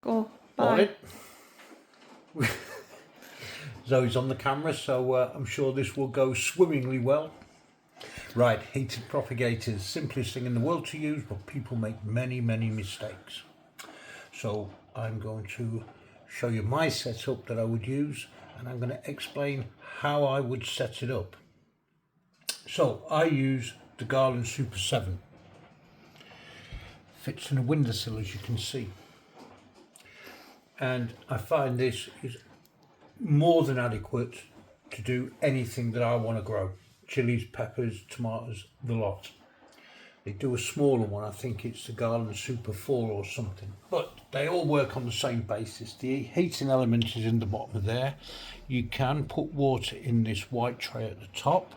Go. Morning. Bye. Zoe's on the camera, so I'm sure this will go swimmingly well. Right, heated propagators, simplest thing in the world to use, but people make many mistakes. So I'm going to show you my setup that I would use, and I'm going to explain how I would set it up. So I use the Garland Super 7. Fits in a windowsill, as you can see. And I find this is more than adequate to do anything that I want to grow. Chilies, peppers, tomatoes, the lot. They do a smaller one, I think it's the Garland Super 4 or something. But they all work on the same basis. The heating element is in the bottom of there. You can put water in this white tray at the top.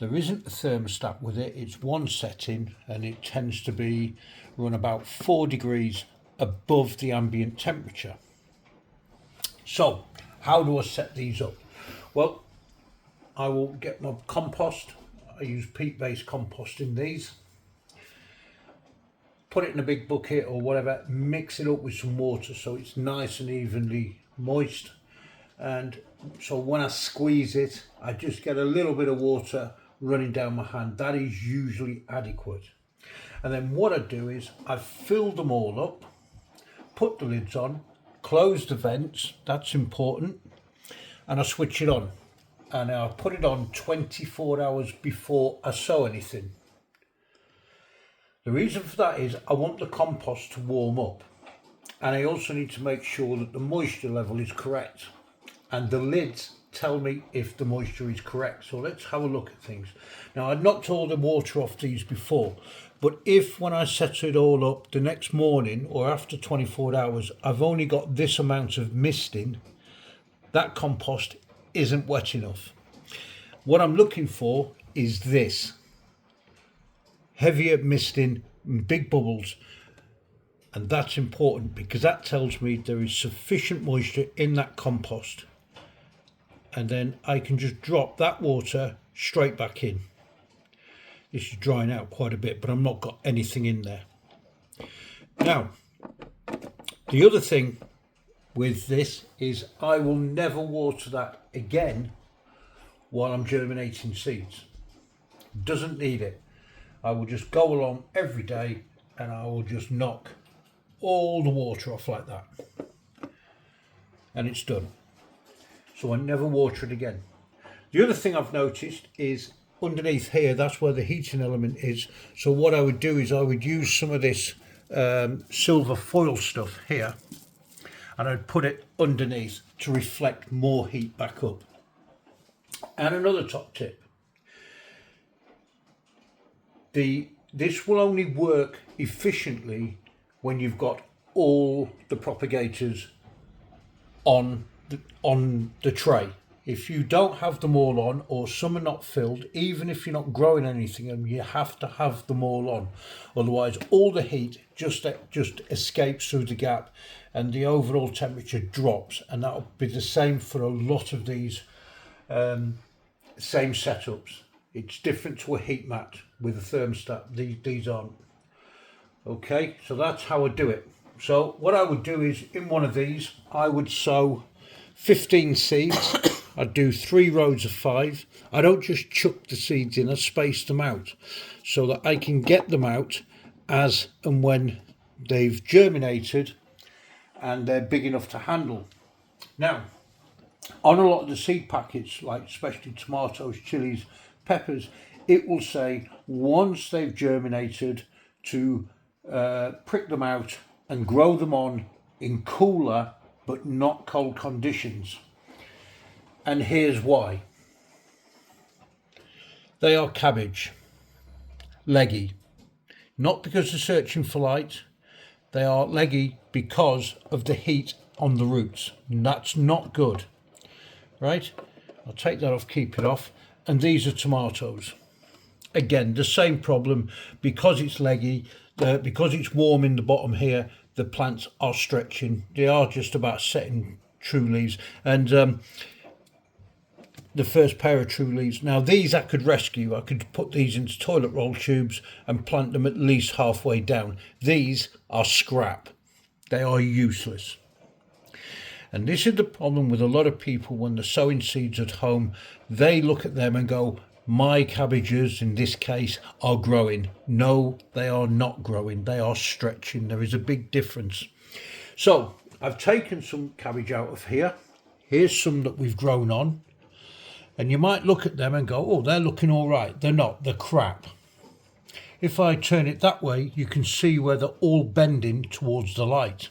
There isn't a thermostat with it, it's one setting, and it tends to be run about 4 degrees above the ambient temperature. So how do I set these up? Well, I will get my compost. I use peat-based compost in these. Put it in a big bucket or whatever, mix it up with some water so it's nice and evenly moist. And so when I squeeze it, I just get a little bit of water running down my hand. That is usually adequate. And then what I do is I fill them all up, put the lids on, close the vents, that's important, and I switch it on. And I put it on 24 hours before I sow anything. The reason for that is I want the compost to warm up, and I also need to make sure that the moisture level is correct, and the lids tell me if the moisture is correct. So let's have a look at things. Now, I'd knocked all the water off these before, but if when I set it all up the next morning or after 24 hours I've only got this amount of misting, that compost isn't wet enough. What I'm looking for is this heavier misting, big bubbles, and that's important because that tells me there is sufficient moisture in that compost, and then I can just drop that water straight back in. This is drying out quite a bit, but I've not got anything in there. Now, the other thing with this is I will never water that again while I'm germinating seeds. Doesn't need it. I will just go along every day and I will just knock all the water off like that. And it's done. So I never water it again. The other thing I've noticed is underneath here, that's where the heating element is. So what I would do is I would use some of this silver foil stuff here, and I'd put it underneath to reflect more heat back up. And another top tip, this will only work efficiently when you've got all the propagators on the tray. If you don't have them all on, or some are not filled, even if you're not growing anything, and you have to have them all on, otherwise all the heat just escapes through the gap and the overall temperature drops. And that'll be the same for a lot of these same setups. It's different to a heat mat with a thermostat. These aren't. Okay, so that's how I do it. So what I would do is in one of these I would sow 15 seeds. I'd do 3 rows of 5. I don't just chuck the seeds in, I space them out so that I can get them out as and when they've germinated and they're big enough to handle. Now, on a lot of the seed packets, like especially tomatoes, chilies, peppers, it will say once they've germinated to prick them out and grow them on in cooler but not cold conditions. And here's why. They are cabbage, leggy. Not because they're searching for light, they are leggy because of the heat on the roots. And that's not good. Right? I'll take that off, keep it off. And these are tomatoes. Again, the same problem, because it's leggy, because it's warm in the bottom here, the plants are stretching. They are just about setting true leaves. And the first pair of true leaves. Now these I could rescue. I could put these into toilet roll tubes and plant them at least halfway down. These are scrap. They are useless. And this is the problem with a lot of people when they're sowing seeds at home. They look at them and go, my cabbages in this case are growing. No, they are not growing. They are stretching. There is a big difference. So I've taken some cabbage out of here. Here's some that we've grown on. And you might look at them and go, oh, they're looking all right. They're not. They're crap. If I turn it that way, you can see where they're all bending towards the light.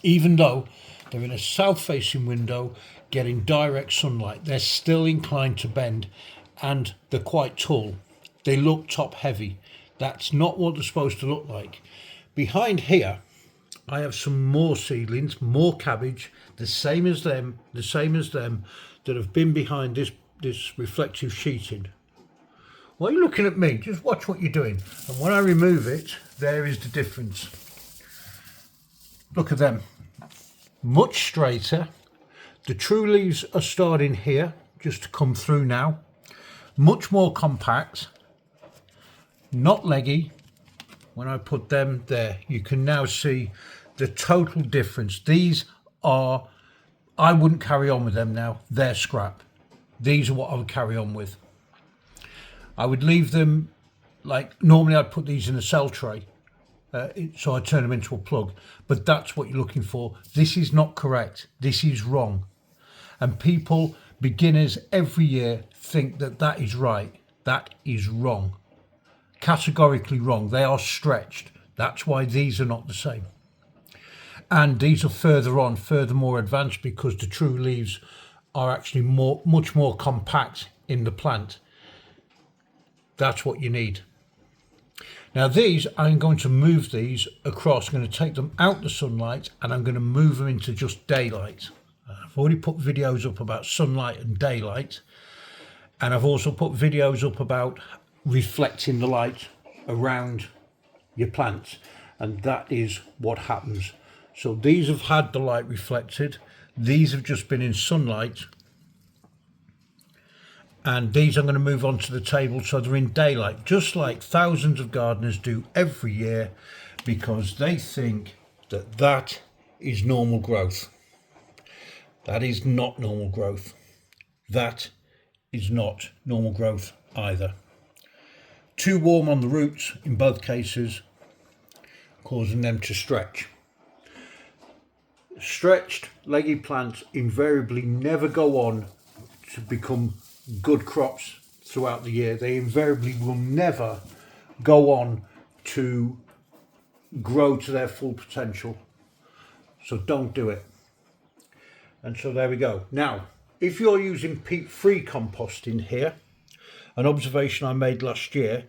Even though they're in a south-facing window, getting direct sunlight, they're still inclined to bend, and they're quite tall. They look top-heavy. That's not what they're supposed to look like. Behind here, I have some more seedlings, more cabbage, the same as them, that have been behind this reflective sheeting. Why are you looking at me? Just watch what you're doing. And when I remove it, there is the difference. Look at them. Much straighter. The true leaves are starting here, just to come through now. Much more compact. Not leggy. When I put them there, you can now see the total difference. These are, I wouldn't carry on with them now. They're scrap. These are what I would carry on with. I would leave them, like normally I'd put these in a cell tray. So I turn them into a plug, but that's what you're looking for. This is not correct. This is wrong. And people, beginners every year, think that that is right. That is wrong. Categorically wrong. They are stretched. That's why these are not the same. And these are further on, further more advanced, because the true leaves are actually much more compact in the plant. That's what you need. Now these, I'm going to move these across. I'm going to take them out the sunlight and I'm going to move them into just daylight. I've already put videos up about sunlight and daylight. And I've also put videos up about reflecting the light around your plants. And that is what happens. So these have had the light reflected. These have just been in sunlight. And these I'm going to move onto the table so they're in daylight, just like thousands of gardeners do every year, because they think that that is normal growth. That is not normal growth. That is not normal growth either. Too warm on the roots in both cases, causing them to stretch. Stretched leggy plants invariably never go on to become good crops throughout the year. They invariably will never go on to grow to their full potential. So don't do it. And so there we go. Now, if you're using peat-free compost in here, an observation I made last year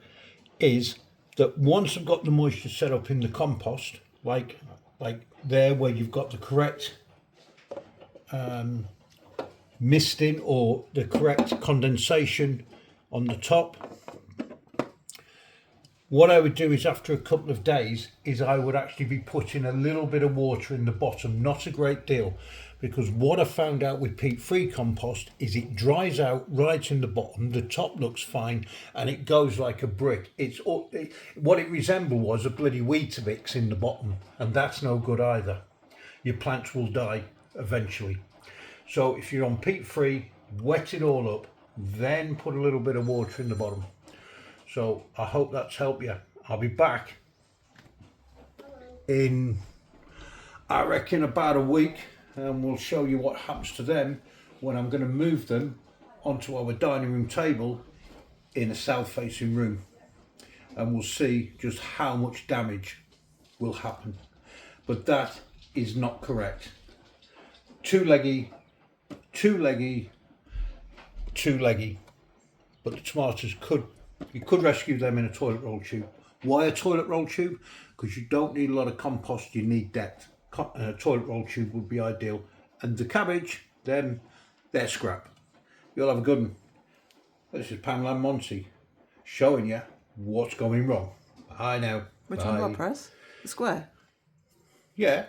is that once I've got the moisture set up in the compost, like there where you've got the correct misting or the correct condensation on the top, what I would do is after a couple of days is I would actually be putting a little bit of water in the bottom, not a great deal, because what I found out with peat-free compost is it dries out right in the bottom, the top looks fine, and it goes like a brick. What it resembled was a bloody Weetabix in the bottom, and that's no good either. Your plants will die eventually. So if you're on peat-free, wet it all up, then put a little bit of water in the bottom. So I hope that's helped you. I'll be back in, I reckon, about a week, and we'll show you what happens to them when I'm going to move them onto our dining room table in a south-facing room. And we'll see just how much damage will happen. But that is not correct. Too leggy. But the tomatoes you could rescue them in a toilet roll tube. Why a toilet roll tube? Because you don't need a lot of compost, you need depth. A toilet roll tube would be ideal. And the cabbage, then they're scrap. You'll have a good one. This is Pamela and Monty showing you what's going wrong. Bye now. Which one do I press? The square? Yeah.